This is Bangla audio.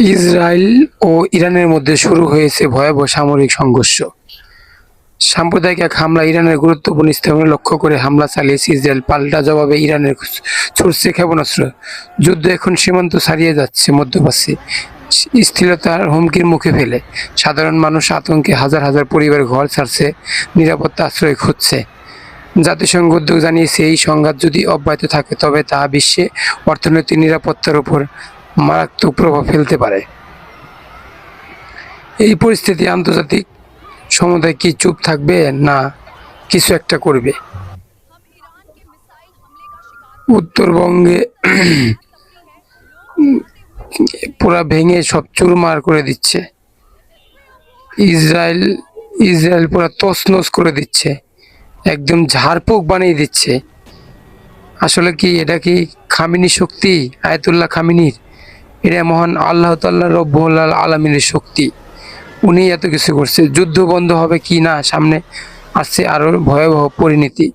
ইসরায়েল ও ইরানের মধ্যে শুরু হয়েছে ভয়াবহ সামরিক সংঘর্ষ। সাম্প্রদায়িক এক হামলা ইরানের গুরুত্বপূর্ণ স্থাপনা লক্ষ্য করে হামলা চালিয়েছে ইসরায়েল। পাল্টা জবাবে ইরানের ছুড়ছে ক্ষেপণাস্ত্র। যুদ্ধ এখন সীমান্ত ছাড়িয়ে যাচ্ছে মধ্যপ্রাচ্যে, স্থিরতার হুমকির মুখে ফেলে সাধারণ মানুষ আতঙ্কে হাজার হাজার পরিবার ঘর ছাড়ছে, নিরাপত্তা আশ্রয় খুঁজছে। জাতিসংঘ উদ্যোগ জানিয়েছে, এই সংঘাত যদি অব্যাহত থাকে তবে তা বিশ্বে অর্থনৈতিক নিরাপত্তার উপর মারাত্মক প্রভাব ফেলতে পারে। এই পরিস্থিতি আন্তর্জাতিক সমুদায় কি চুপ থাকবে, না কিছু একটা করবে? উত্তরবঙ্গে পুরা ভেঙে সব চুরমার করে দিচ্ছে। ইসরায়েল পুরা তছনছ করে দিচ্ছে, একদম ঝাড়ফুঁক বানিয়ে দিচ্ছে। আসলে কি এটা কি খামিনি শক্তি, আয়াতুল্লাহ খামিনির? এটা মহান আল্লাহ তাআলা রব্বুল আলামিনের শক্তি। উনি এত কিছু করছে। যুদ্ধ বন্ধ হবে কি না, সামনে আসছে আরো ভয়াবহ পরিণতি।